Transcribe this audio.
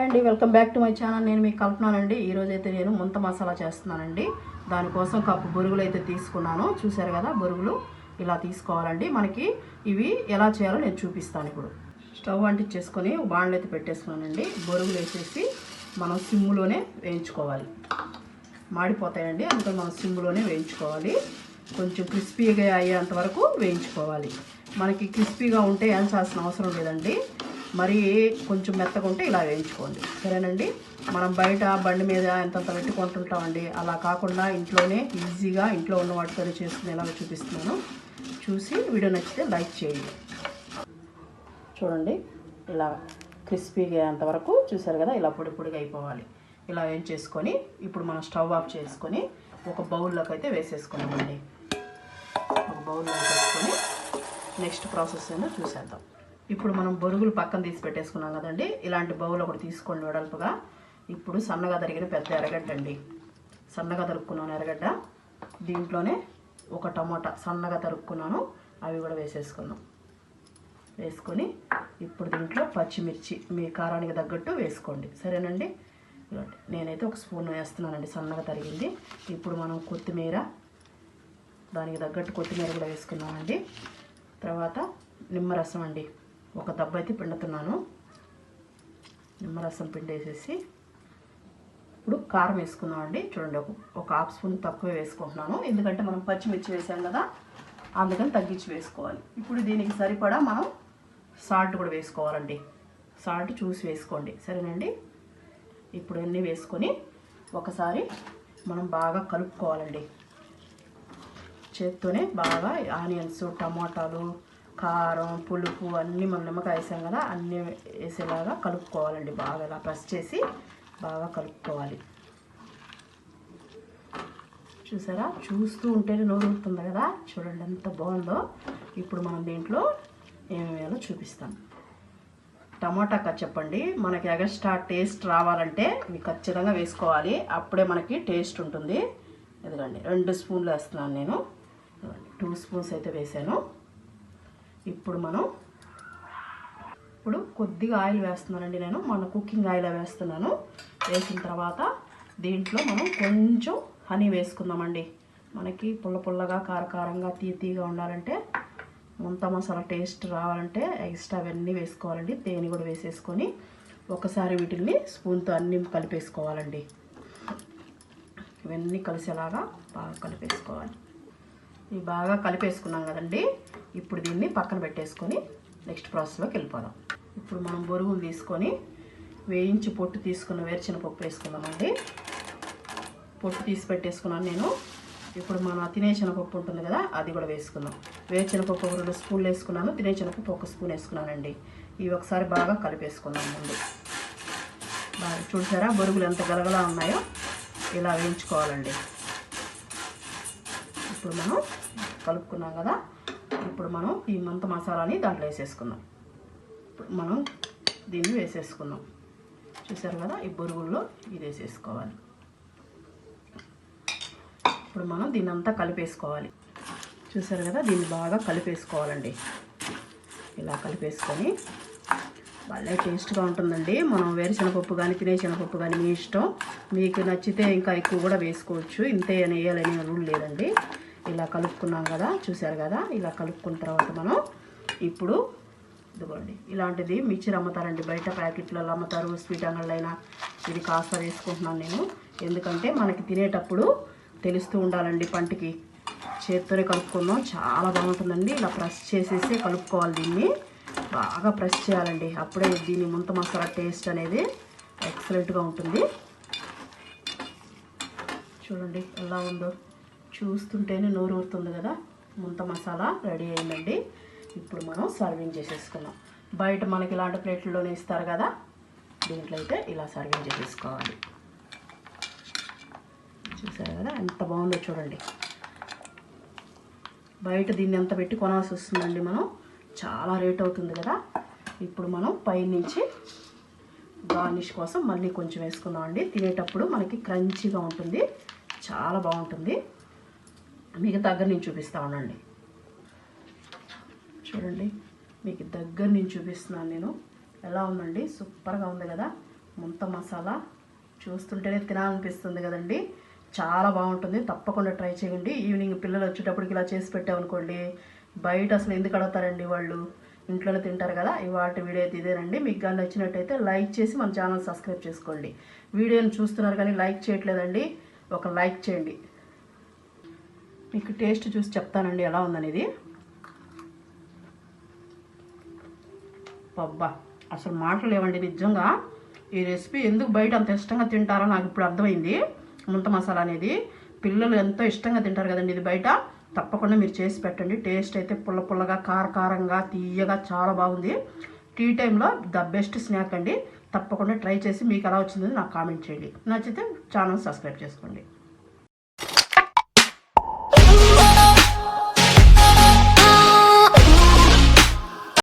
Hi అండి, welcome back to my channel. నేను మీకు కల్పనానండి. ఈరోజైతే నేను ముంత మసాలా చేస్తున్నానండి. దానికోసం కప్పు బొరుగులు అయితే తీసుకున్నాను. చూసారు కదా, బొరుగులు ఇలా తీసుకోవాలండి. మనకి ఇవి ఎలా చేయాలో నేను చూపిస్తాను. ఇప్పుడు స్టవ్ అంటించేసుకొని బాండ్లు అయితే పెట్టేసుకున్నానండి. బొరుగులు వేసేసి మనం సిమ్లోనే వేయించుకోవాలి. మాడిపోతాయండి, అందుకని మనం సిమ్లోనే వేయించుకోవాలి. కొంచెం క్రిస్పీగా అయ్యేంత వరకు వేయించుకోవాలి. మనకి క్రిస్పీగా ఉంటే వేయించాల్సిన అవసరం లేదండి. మరి కొంచెం మెత్తగా ఉంటే ఇలా వేయించుకోండి, సరేనండి. మనం బయట బండి మీద ఎంతంత పెట్టుకుంటుంటామండి. అలా కాకుండా ఇంట్లోనే ఈజీగా ఇంట్లో ఉన్న వాటితోనే చేసుకునేలాగా చూపిస్తున్నాను. చూసి వీడియో నచ్చితే లైక్ చేయండి. చూడండి, ఇలా క్రిస్పీగా అయ్యేంత వరకు చూసారు కదా, ఇలా పొడి పొడిగా అయిపోవాలి. ఇలా వేయించేసుకొని ఇప్పుడు మనం స్టవ్ ఆఫ్ చేసుకొని ఒక బౌల్లోకి అయితే వేసేసుకున్నామండి. ఒక బౌల్లో వేసేసుకొని నెక్స్ట్ ప్రాసెస్ ఏంటో చూసేద్దాం. ఇప్పుడు మనం బొరుగులు పక్కన తీసి పెట్టేసుకున్నాం కదండి. ఇలాంటి బౌల్ ఒకటి తీసుకోండి వెడల్పుగా. ఇప్పుడు సన్నగా తరిగిన పెద్ద ఎర్రగడ్డ అండి, సన్నగా తరుక్కున్నాను ఎర్రగడ్డ. దీంట్లోనే ఒక టమోటా సన్నగా తరుక్కున్నాను, అవి కూడా వేసేసుకుందాం. వేసుకొని ఇప్పుడు దీంట్లో పచ్చిమిర్చి మీ కారానికి తగ్గట్టు వేసుకోండి, సరేనండి. నేనైతే ఒక స్పూన్ వేస్తున్నానండి, సన్నగా తరిగింది. ఇప్పుడు మనం కొత్తిమీర, దానికి తగ్గట్టు కొత్తిమీర కూడా వేసుకున్నామండి. తర్వాత నిమ్మరసం అండి, ఒక దెబ్బ అయితే పిండుతున్నాను. నిమ్మరసం పిండేసేసి ఇప్పుడు కారం వేసుకుందామండి. చూడండి, ఒక హాఫ్ స్పూన్ తక్కువే వేసుకుంటున్నాను, ఎందుకంటే మనం పచ్చిమిర్చి వేసాం కదా, అందుకని తగ్గించి వేసుకోవాలి. ఇప్పుడు దీనికి సరిపడా మనం సాల్ట్ కూడా వేసుకోవాలండి. సాల్ట్ చూసి వేసుకోండి, సరేనండి. ఇప్పుడు అన్నీ వేసుకొని ఒకసారి మనం బాగా కలుపుకోవాలండి. చేత్తోనే బాగా ఆనియన్స్, టమాటాలు, కారం, పులుపు అన్నీ మనం నిమ్మకాయ వేసాం కదా, అన్నీ వేసేలాగా కలుపుకోవాలండి. బాగా ఇలా ప్రెస్ చేసి బాగా కలుపుకోవాలి. చూసారా, చూస్తూ ఉంటేనే నోరు ఊరుతుంది కదా. చూడండి ఎంత బాగుందో. ఇప్పుడు మనం దీంట్లో ఏమేమి వేయాలో చూపిస్తాం. టమాటా కచ్చప్పండి, మనకి ఎగస్ట్రా టేస్ట్ రావాలంటే ఇవి ఖచ్చితంగా వేసుకోవాలి, అప్పుడే మనకి టేస్ట్ ఉంటుంది. ఇదిగోండి 2 స్పూన్లు వేస్తున్నాను నేను, 2 స్పూన్స్ అయితే వేసాను. ఇప్పుడు కొద్దిగా ఆయిల్ వేస్తున్నానండి నేను, మన కుకింగ్ ఆయిల్ వేస్తున్నాను. వేసిన తర్వాత దీంట్లో మనం కొంచెం హనీ వేసుకుందామండి. మనకి పుల్ల పుల్లగా, కారకారంగా, తీయగా ఉండాలంటే, ముంత మసాలా టేస్ట్ రావాలంటే ఎక్స్ట్రా అవన్నీ వేసుకోవాలండి. తేనె కూడా వేసేసుకొని ఒకసారి వీటిని స్పూన్తో అన్నీ కలిపేసుకోవాలండి. ఇవన్నీ కలిసేలాగా బాగా కలిపేసుకోవాలి. ఇవి బాగా కలిపేసుకున్నాం కదండి. ఇప్పుడు దీన్ని పక్కన పెట్టేసుకొని నెక్స్ట్ ప్రాసెస్లోకి వెళ్ళిపోదాం. ఇప్పుడు మనం బొరుగులు తీసుకొని వేయించి పొట్టు తీసుకున్న వేరుశనగపప్పు వేసుకుందామండి. పొట్టు తీసి పెట్టేసుకున్నాను నేను. ఇప్పుడు మన తినేశనగపప్పు ఉంటుంది కదా, అది కూడా వేసుకుందాం. వేరుశనగపప్పు 2 స్పూన్లు వేసుకున్నాను, తినేశనగపప్పు 1 స్పూన్ వేసుకున్నానండి. ఇవి ఒకసారి బాగా కలిపేసుకుందాం ముందు. బాగా చూసారా బొరుగులు ఎంత గలగలా ఉన్నాయో, ఇలా వేయించుకోవాలండి. ఇప్పుడు మనం కలుపుకున్నాం కదా, ఇప్పుడు మనం ఈ ముంత మసాలాని దాంట్లో వేసేసుకుందాం. ఇప్పుడు మనం దీన్ని వేసేసుకుందాం. చూసారు కదా, ఈ బొరుగుల్లో ఇది వేసేసుకోవాలి. ఇప్పుడు మనం దీన్ని అంతా కలిపేసుకోవాలి. చూసారు కదా, దీన్ని బాగా కలిపేసుకోవాలండి. ఇలా కలిపేసుకొని భలే టేస్ట్గా ఉంటుందండి. మనం వేరుశనగపప్పు కానీ తినేశనగపప్పు కానీ మీ ఇష్టం, మీకు నచ్చితే ఇంకా ఎక్కువ కూడా వేసుకోవచ్చు. ఇంతే అని వేయాలని రూల్ లేదండి. ఇలా కలుపుకున్నాం కదా, చూసారు కదా. ఇలా కలుపుకున్న తర్వాత మనం ఇప్పుడు ఇదిగోండి, ఇలాంటిది మిక్చర్ అమ్ముతారండి బయట, ప్యాకెట్లలో అమ్ముతారు, స్వీట్ అంగళ్ళు అయినా. ఇది కాస్త వేసుకుంటున్నాను నేను, ఎందుకంటే మనకి తినేటప్పుడు తెలుస్తూ ఉండాలండి పంటికి. చేత్తోనే కలుపుకుందాం, చాలా బాగుంటుందండి. ఇలా ప్రెస్ చేసేసి కలుపుకోవాలి. దీన్ని బాగా ప్రెస్ చేయాలండి, అప్పుడే దీని ముంత మసాలా టేస్ట్ అనేది ఎక్సలెంట్గా ఉంటుంది. చూడండి ఎలా ఉందో, చూస్తుంటేనే నోరు ఊరుతుంది కదా. ముంత మసాలా రెడీ అయిందండి. ఇప్పుడు మనం సర్వింగ్ చేసేసుకున్నాం. బయట మనకి ఇలాంటి ప్లేట్లలోనే ఇస్తారు కదా, దీంట్లో అయితే ఇలా సర్వింగ్ చేసేసుకోవాలి. చూసారు కదా ఎంత బాగుందో చూడండి. బయట దీన్ని ఎంత పెట్టి కొనాల్సి వస్తుందండి, మనం చాలా రేట్ అవుతుంది కదా. ఇప్పుడు మనం పైనుంచి గార్నిష్ కోసం మళ్ళీ కొంచెం వేసుకుందాం అండి. తినేటప్పుడు మనకి క్రంచీగా ఉంటుంది, చాలా బాగుంటుంది. మీకు దగ్గర నుంచి చూపిస్తా ఉండండి. చూడండి, మీకు దగ్గర నుంచి చూపిస్తున్నాను నేను. ఎలా ఉందండి, సూపర్గా ఉంది కదా. ముంత మసాలా చూస్తుంటేనే తినాలనిపిస్తుంది కదండి. చాలా బాగుంటుంది, తప్పకుండా ట్రై చేయండి. ఈవినింగ్ పిల్లలు వచ్చేటప్పటికి ఇలా చేసి పెట్టామనుకోండి, బయట అసలు ఎందుకు అడుగుతారండి, వాళ్ళు ఇంట్లోనే తింటారు కదా. ఇవాటి వీడియో అయితే ఇదేనండి. మీకు కానీ నచ్చినట్టయితే లైక్ చేసి మన ఛానల్ సబ్స్క్రైబ్ చేసుకోండి. వీడియోని చూస్తున్నారు కానీ లైక్ చేయట్లేదండి, ఒక లైక్ చేయండి. మీకు టేస్ట్ చూసి చెప్తానండి ఎలా ఉందనేది. అబ్బా, అసలు మాటలు లేవండి నిజంగా. ఈ రెసిపీ ఎందుకు బయట అంత ఇష్టంగా తింటారో నాకు ఇప్పుడు అర్థమైంది. ముంత మసాలా అనేది పిల్లలు ఎంతో ఇష్టంగా తింటారు కదండి. ఇది బయట తప్పకుండా మీరు చేసి పెట్టండి. టేస్ట్ అయితే పుల్ల పుల్లగా, కారంగా, తీయగా చాలా బాగుంది. టీ టైంలో ద బెస్ట్ స్నాక్ అండి. తప్పకుండా ట్రై చేసి మీకు ఎలా వచ్చిందో నాకు కామెంట్ చేయండి. నచ్చితే ఛానల్ సబ్స్క్రైబ్ చేసుకోండి.